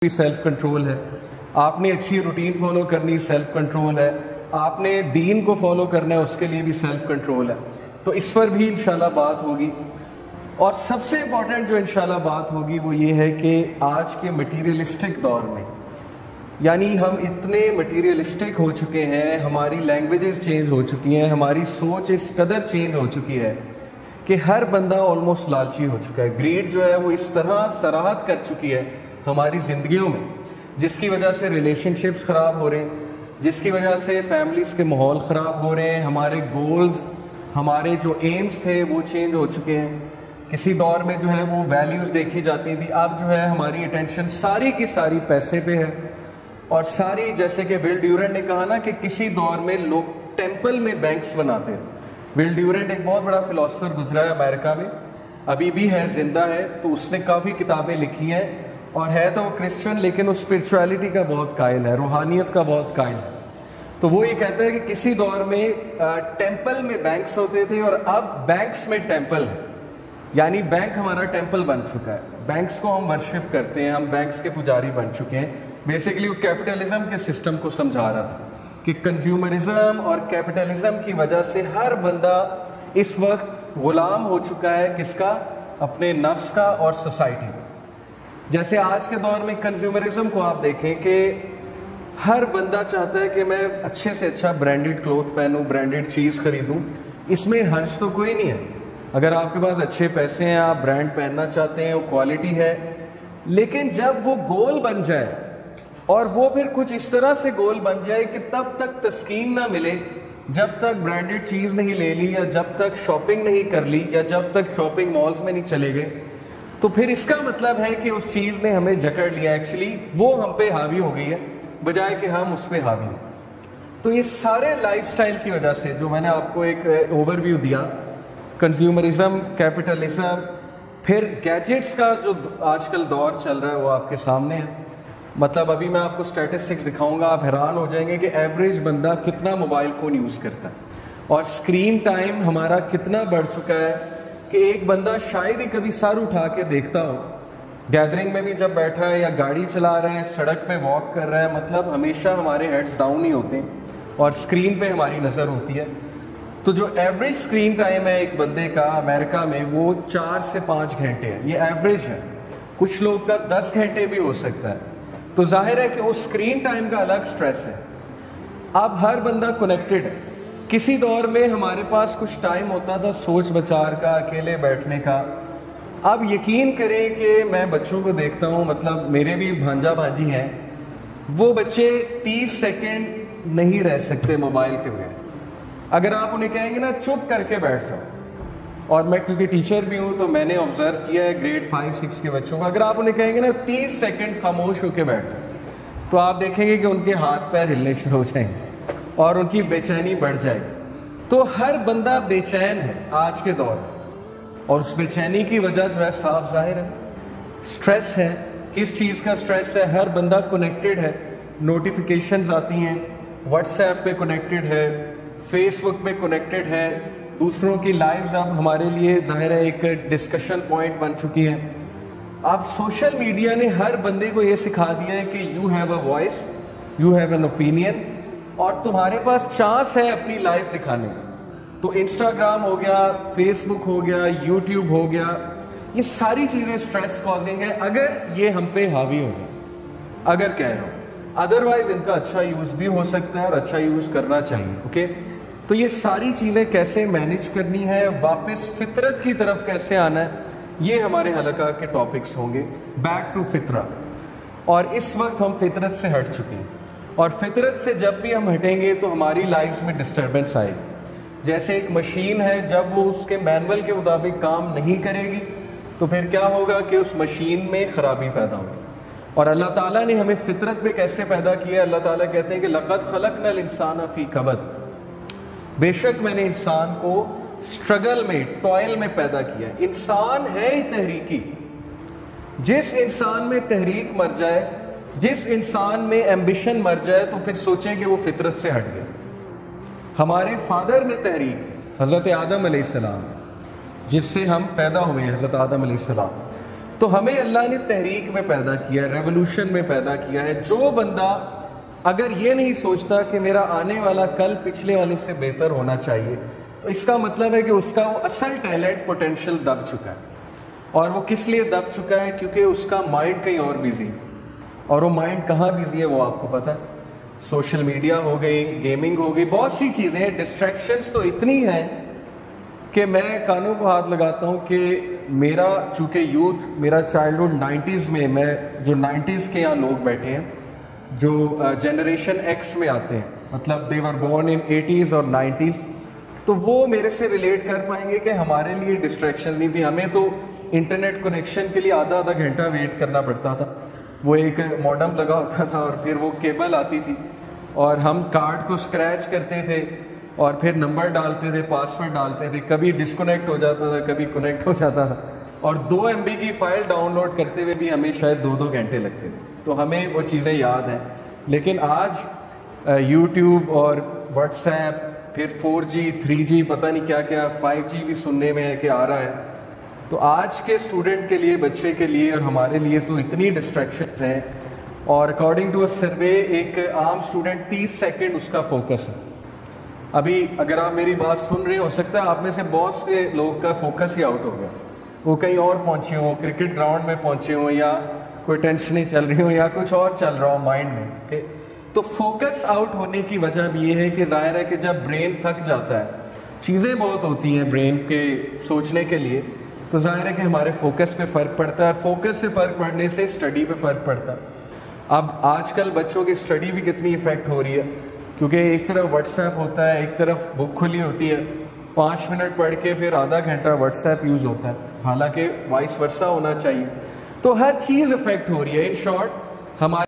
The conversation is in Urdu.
سیلف کنٹرول ہے، آپ نے اچھی روٹین فالو کرنی سیلف کنٹرول ہے، آپ نے دین کو فالو کرنا ہے اس کے لیے بھی سیلف کنٹرول ہے. تو اس پر بھی انشاءاللہ بات ہوگی. اور سب سے امپورٹنٹ جو انشاءاللہ بات ہوگی وہ یہ ہے کہ آج کے مٹیریلسٹک دور میں، یعنی ہم اتنے مٹیریلسٹک ہو چکے ہیں، ہماری لینگویجز چینج ہو چکی ہیں، ہماری سوچ اس قدر چینج ہو چکی ہے کہ ہر بندہ آلموسٹ لالچی ہو چکا ہے. گریڈ جو ہے وہ اس طرح سراحت کر چکی ہے ہماری زندگیوں میں، جس کی وجہ سے ریلیشن شپس خراب ہو رہے ہیں، جس کی وجہ سے فیملیز کے ماحول خراب ہو رہے ہیں، ہمارے گولز، ہمارے جو ایمز تھے وہ چینج ہو چکے ہیں. کسی دور میں جو ہے وہ ویلیوز دیکھی جاتی تھی، اب جو ہے ہماری اٹینشن ساری کی ساری پیسے پہ ہے. اور ساری، جیسے کہ ول ڈیورنٹ نے کہا نا کہ کسی دور میں لوگ ٹیمپل میں بینکس بناتے ہیں. ول ڈیورنٹ ایک بہت بڑا فلاسفر گزرا ہے امریکہ میں، ابھی بھی ہے، زندہ ہے. تو اس نے کافی کتابیں لکھی ہیں اور ہے تو وہ کرسچن لیکن وہ اسپرچویلٹی کا بہت قائل ہے، روحانیت کا بہت قائل ہے. تو وہ یہ کہتا ہے کہ کسی دور میں ٹیمپل میں بینکس ہوتے تھے اور اب بینکس میں ٹیمپل ہے. یعنی بینک ہمارا ٹیمپل بن چکا ہے، بینکس کو ہم ورشپ کرتے ہیں، ہم بینکس کے پجاری بن چکے ہیں. بیسیکلی وہ کیپٹلزم کے سسٹم کو سمجھا رہا تھا کہ کنزیومرزم اور کیپٹلزم کی وجہ سے ہر بندہ اس وقت غلام ہو چکا ہے، کس کا؟ اپنے نفس کا اور سوسائٹی کا. جیسے آج کے دور میں کنزیومرزم کو آپ دیکھیں کہ ہر بندہ چاہتا ہے کہ میں اچھے سے اچھا برانڈڈ کلوتھ پہنوں، برانڈڈ چیز خریدوں. اس میں حرج تو کوئی نہیں ہے، اگر آپ کے پاس اچھے پیسے ہیں، آپ برانڈ پہننا چاہتے ہیں، وہ کوالٹی ہے. لیکن جب وہ گول بن جائے اور وہ پھر کچھ اس طرح سے گول بن جائے کہ تب تک تسکین نہ ملے جب تک برانڈڈ چیز نہیں لے لی، یا جب تک شاپنگ نہیں کر لی، یا جب تک شاپنگ مالز میں نہیں چلے گئے، تو پھر اس کا مطلب ہے کہ اس چیز نے ہمیں جکڑ لیا، ایکچولی وہ ہم پہ حاوی ہو گئی ہے بجائے کہ ہم اس پہ حاوی ہوں. تو یہ سارے لائف سٹائل کی وجہ سے، جو میں نے آپ کو ایک اوور ویو دیا، کنزیومرزم، کیپٹلزم، پھر گیجٹس کا جو آج کل دور چل رہا ہے وہ آپ کے سامنے ہے. مطلب ابھی میں آپ کو اسٹیٹسٹکس دکھاؤں گا، آپ حیران ہو جائیں گے کہ ایوریج بندہ کتنا موبائل فون یوز کرتا ہے اور اسکرین ٹائم ہمارا کتنا بڑھ چکا ہے کہ ایک بندہ شاید ہی کبھی سر اٹھا کے دیکھتا ہو. گیدرنگ میں بھی جب بیٹھا ہے یا گاڑی چلا رہے ہیں، سڑک پہ واک کر رہا ہے، مطلب ہمیشہ ہمارے ہیڈز ڈاؤن ہی ہوتے ہیں اور اسکرین پہ ہماری نظر ہوتی ہے. تو جو ایوریج اسکرین ٹائم ہے ایک بندے کا امریکہ میں وہ 4 سے 5 گھنٹے ہے. یہ ایوریج ہے، کچھ لوگ کا 10 گھنٹے بھی ہو سکتا ہے. تو ظاہر ہے کہ اس اسکرین ٹائم کا الگ سٹریس ہے. اب ہر بندہ کنیکٹڈ ہے. کسی دور میں ہمارے پاس کچھ ٹائم ہوتا تھا سوچ بچار کا، اکیلے بیٹھنے کا. اب یقین کریں کہ میں بچوں کو دیکھتا ہوں، مطلب میرے بھی بھانجا بھانجی ہیں، وہ بچے 30 سیکنڈ نہیں رہ سکتے موبائل کے بغیر. اگر آپ انہیں کہیں گے نا چپ کر کے بیٹھ جاؤ، اور میں کیونکہ ٹیچر بھی ہوں تو میں نے آبزرو کیا ہے گریڈ 5-6 کے بچوں کو، اگر آپ انہیں کہیں گے نا 30 سیکنڈ خاموش ہو کے بیٹھ جاؤ، تو آپ دیکھیں گے کہ ان کے ہاتھ پیر ہلنے شروع ہو جائیں گے اور ان کی بے چینی بڑھ جائے گی. تو ہر بندہ بے چین ہے آج کے دور میں، اور اس بے چینی کی وجہ جو ہے صاف ظاہر ہے، سٹریس ہے. کس چیز کا سٹریس ہے؟ ہر بندہ کنیکٹڈ ہے، نوٹیفیکیشنز آتی ہیں، واٹس ایپ پہ کنیکٹڈ ہے، فیس بک پہ کنیکٹڈ ہے. دوسروں کی لائیوز اب ہمارے لیے ظاہر ہے ایک ڈسکشن پوائنٹ بن چکی ہے. اب سوشل میڈیا نے ہر بندے کو یہ سکھا دیا ہے کہ you have a voice, you have an opinion, اور تمہارے پاس چانس ہے اپنی لائف دکھانے کی. تو انسٹاگرام ہو گیا، فیس بک ہو گیا، یوٹیوب ہو گیا، یہ ساری چیزیں سٹریس کازنگ ہے اگر یہ ہم پہ حاوی ہو جائے. اگر کہہ رہا ہوں، ادروائز ان کا اچھا یوز بھی ہو سکتا ہے اور اچھا یوز کرنا چاہیے. اوکے، تو یہ ساری چیزیں کیسے مینیج کرنی ہے، واپس فطرت کی طرف کیسے آنا ہے، یہ ہمارے حلقہ کے ٹاپکس ہوں گے. بیک ٹو فطرہ. اور اس وقت ہم فطرت سے ہٹ چکے ہیں، اور فطرت سے جب بھی ہم ہٹیں گے تو ہماری لائف میں ڈسٹربنس آئے گی. جیسے ایک مشین ہے، جب وہ اس کے مینول کے مطابق کام نہیں کرے گی تو پھر کیا ہوگا کہ اس مشین میں خرابی پیدا ہوگی. اور اللہ تعالیٰ نے ہمیں فطرت پہ کیسے پیدا کیا؟ اللہ تعالیٰ کہتے ہیں کہ لَقَدْ خَلَقْنَا الْإِنسَانَ فِي كَبَدٍ، بے شک میں نے انسان کو سٹرگل میں، ٹوائل میں پیدا کیا. انسان ہے ہی تحریکی. جس انسان میں تحریک مر جائے، جس انسان میں ایمبیشن مر جائے، تو پھر سوچیں کہ وہ فطرت سے ہٹ گیا. ہمارے فادر میں تحریک تھی، حضرت آدم علیہ السلام، جس سے ہم پیدا ہوئے، حضرت آدم علیہ السلام. تو ہمیں اللہ نے تحریک میں پیدا کیا ہے، ریولوشن میں پیدا کیا ہے. جو بندہ اگر یہ نہیں سوچتا کہ میرا آنے والا کل پچھلے والے سے بہتر ہونا چاہیے، تو اس کا مطلب ہے کہ اس کا وہ اصل ٹیلنٹ پوٹینشیل دب چکا ہے. اور وہ کس لیے دب چکا ہے؟ کیونکہ اس کا مائنڈ کہیں اور بیزی. اور وہ مائنڈ کہاں بیزی ہے وہ آپ کو پتہ ہے. سوشل میڈیا ہو گئی، گیمنگ ہو گئی، بہت سی چیزیں ہیں. ڈسٹریکشنز تو اتنی ہیں کہ میں کانوں کو ہاتھ لگاتا ہوں کہ میرا چونکہ یوتھ، میرا چائلڈہڈ 90s میں جو 90s کے یہاں لوگ بیٹھے ہیں، جو جنریشن ایکس میں آتے ہیں، مطلب دے ور بورن ان 80s اور 90s، تو وہ میرے سے ریلیٹ کر پائیں گے کہ ہمارے لیے ڈسٹریکشن نہیں تھی. ہمیں تو انٹرنیٹ کنیکشن کے لیے آدھا گھنٹہ ویٹ کرنا پڑتا تھا. وہ ایک ماڈم لگا ہوتا تھا اور پھر وہ کیبل آتی تھی اور ہم کارڈ کو اسکریچ کرتے تھے اور پھر نمبر ڈالتے تھے، پاسورڈ ڈالتے تھے. کبھی ڈسکنیکٹ ہو جاتا تھا، کبھی کنیکٹ ہو جاتا تھا. اور 2 MB کی فائل ڈاؤن لوڈ کرتے ہوئے بھی ہمیں شاید 2 گھنٹے لگتے تھے. تو ہمیں وہ چیزیں یاد ہیں. لیکن آج یوٹیوب اور واٹس ایپ، پھر 4G 3G پتہ نہیں کیا کیا 5G بھی سننے میں ہے کہ آ رہا ہے. تو آج کے اسٹوڈنٹ کے لیے، بچے کے لیے اور ہمارے لیے تو اتنی ڈسٹریکشنز ہیں. اور اکارڈنگ ٹو اے سروے ایک عام اسٹوڈنٹ 30 سیکنڈ اس کا فوکس ہے. ابھی اگر آپ میری بات سن رہے ہو سکتا ہے آپ میں سے بہت سے لوگ کا فوکس ہی آؤٹ ہو گیا. وہ کہیں اور پہنچے ہوں، کرکٹ گراؤنڈ میں پہنچے ہوں، یا کوئی ٹینشنیں چل رہی ہوں، یا کچھ اور چل رہا ہو مائنڈ میں. تو فوکس آؤٹ ہونے کی وجہ بھی یہ ہے کہ ظاہر ہے کہ جب برین تھک جاتا ہے، چیزیں بہت ہوتی ہیں برین کے سوچنے کے لیے، تو ظاہر ہے کہ ہمارے فوکس پہ فرق پڑتا ہے. فوکس سے فرق پڑنے سے اسٹڈی پہ فرق پڑتا ہے. اب آج کل بچوں کی اسٹڈی بھی کتنی افیکٹ ہو رہی ہے، کیونکہ ایک طرف واٹس ایپ ہوتا ہے، ایک طرف بک کھلی ہوتی ہے، 5 منٹ پڑھ کے پھر آدھا گھنٹہ واٹس ایپ یوز ہوتا ہے، حالانکہ وائس ورسا ہونا چاہیے. تو ہر چیز افیکٹ ہو رہی ہے. ان شارٹ ہمارے